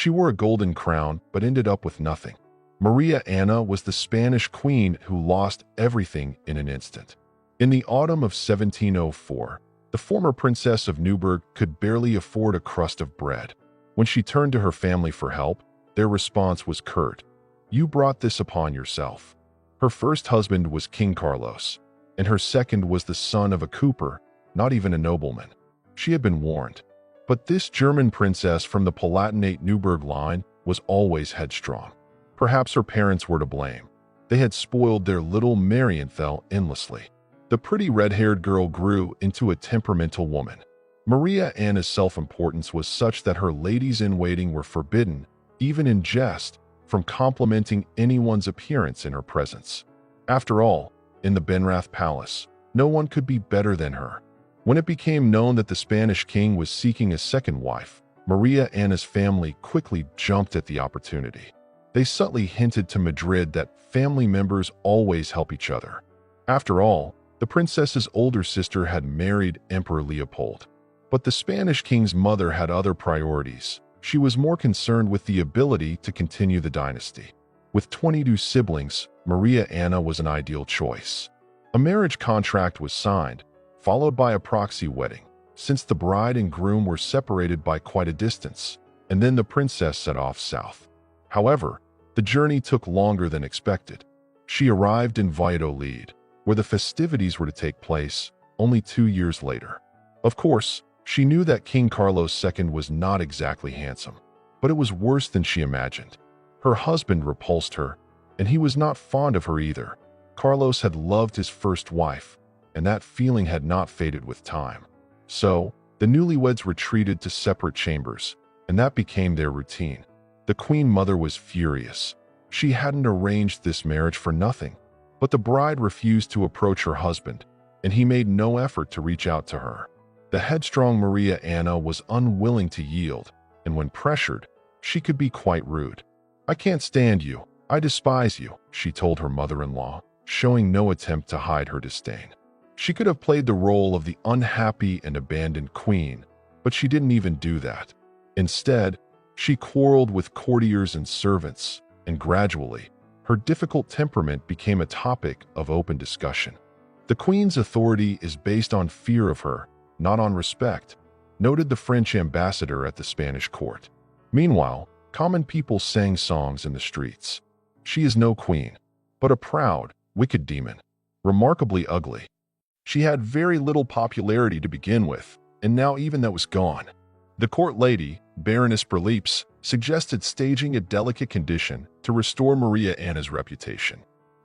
She wore a golden crown but ended up with nothing. Maria Anna was the Spanish queen who lost everything in an instant. In the autumn of 1704, the former princess of Neuburg could barely afford a crust of bread. When she turned to her family for help, their response was curt. "You brought this upon yourself." Her first husband was King Carlos, and her second was the son of a cooper, not even a nobleman. She had been warned. But this German princess from the Palatinate Neuburg line was always headstrong. Perhaps her parents were to blame. They had spoiled their little Marienthal endlessly. The pretty red-haired girl grew into a temperamental woman. Maria Anna's self-importance was such that her ladies-in-waiting were forbidden, even in jest, from complimenting anyone's appearance in her presence. After all, in the Benrath Palace, no one could be better than her. When it became known that the Spanish king was seeking a second wife, Maria Anna's family quickly jumped at the opportunity. They subtly hinted to Madrid that family members always help each other. After all, the princess's older sister had married Emperor Leopold. But the Spanish king's mother had other priorities. She was more concerned with the ability to continue the dynasty. With 22 siblings, Maria Anna was an ideal choice. A marriage contract was signed, followed by a proxy wedding, since the bride and groom were separated by quite a distance, and then the princess set off south. However, the journey took longer than expected. She arrived in Valladolid, where the festivities were to take place, only 2 years later. Of course, she knew that King Carlos II was not exactly handsome, but it was worse than she imagined. Her husband repulsed her, and he was not fond of her either. Carlos had loved his first wife, and that feeling had not faded with time. So, the newlyweds retreated to separate chambers, and that became their routine. The Queen Mother was furious. She hadn't arranged this marriage for nothing. But the bride refused to approach her husband, and he made no effort to reach out to her. The headstrong Maria Anna was unwilling to yield, and when pressured, she could be quite rude. "I can't stand you. I despise you," she told her mother-in-law, showing no attempt to hide her disdain. She could have played the role of the unhappy and abandoned queen, but she didn't even do that. Instead, she quarreled with courtiers and servants, and gradually, her difficult temperament became a topic of open discussion. "The queen's authority is based on fear of her, not on respect," noted the French ambassador at the Spanish court. Meanwhile, common people sang songs in the streets. "She is no queen, but a proud, wicked demon, remarkably ugly. She had very little popularity to begin with, and now even that was gone." The court lady, Baroness Berlips, suggested staging a delicate condition to restore Maria Anna's reputation.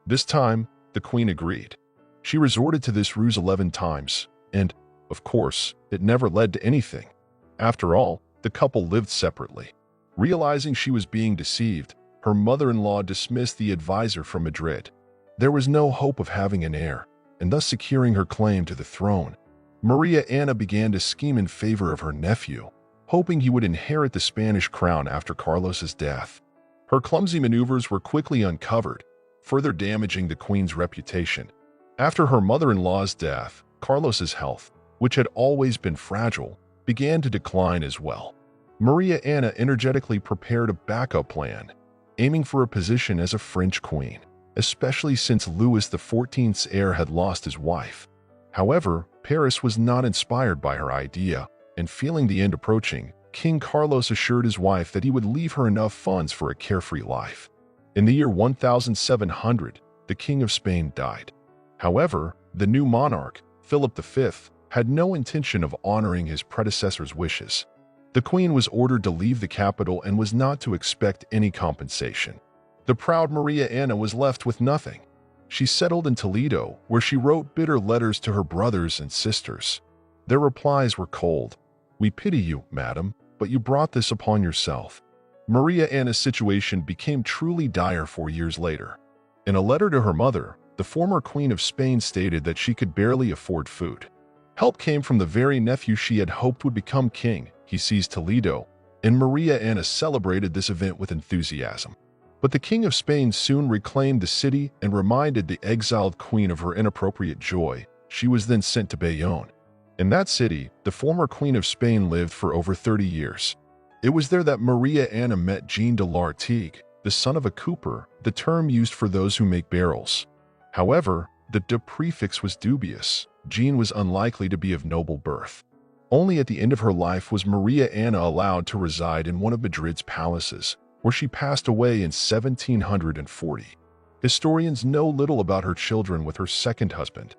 This time, the queen agreed. She resorted to this ruse 11 times, and, of course, it never led to anything. After all, the couple lived separately. Realizing she was being deceived, her mother-in-law dismissed the advisor from Madrid. There was no hope of having an heir, and thus securing her claim to the throne. Maria Anna began to scheme in favor of her nephew, hoping he would inherit the Spanish crown after Carlos's death. Her clumsy maneuvers were quickly uncovered, further damaging the queen's reputation. After her mother-in-law's death, Carlos's health, which had always been fragile, began to decline as well. Maria Anna energetically prepared a backup plan, aiming for a position as a French queen, especially since Louis XIV's heir had lost his wife. However, Paris was not inspired by her idea, and feeling the end approaching, King Carlos assured his wife that he would leave her enough funds for a carefree life. In the year 1700, the King of Spain died. However, the new monarch, Philip V, had no intention of honoring his predecessor's wishes. The queen was ordered to leave the capital and was not to expect any compensation. The proud Maria Anna was left with nothing. She settled in Toledo, where she wrote bitter letters to her brothers and sisters. Their replies were cold. "We pity you, madam, but you brought this upon yourself." Maria Anna's situation became truly dire 4 years later. In a letter to her mother, the former Queen of Spain stated that she could barely afford food. Help came from the very nephew she had hoped would become king. He seized Toledo, and Maria Anna celebrated this event with enthusiasm. But the King of Spain soon reclaimed the city and reminded the exiled queen of her inappropriate joy. She was then sent to Bayonne. In that city, the former Queen of Spain lived for over 30 years. It was there that Maria Anna met Jean de l'Artigue, the son of a cooper, the term used for those who make barrels. However, the de prefix was dubious. Jean was unlikely to be of noble birth. Only at the end of her life was Maria Anna allowed to reside in one of Madrid's palaces, where she passed away in 1740. Historians know little about her children with her second husband,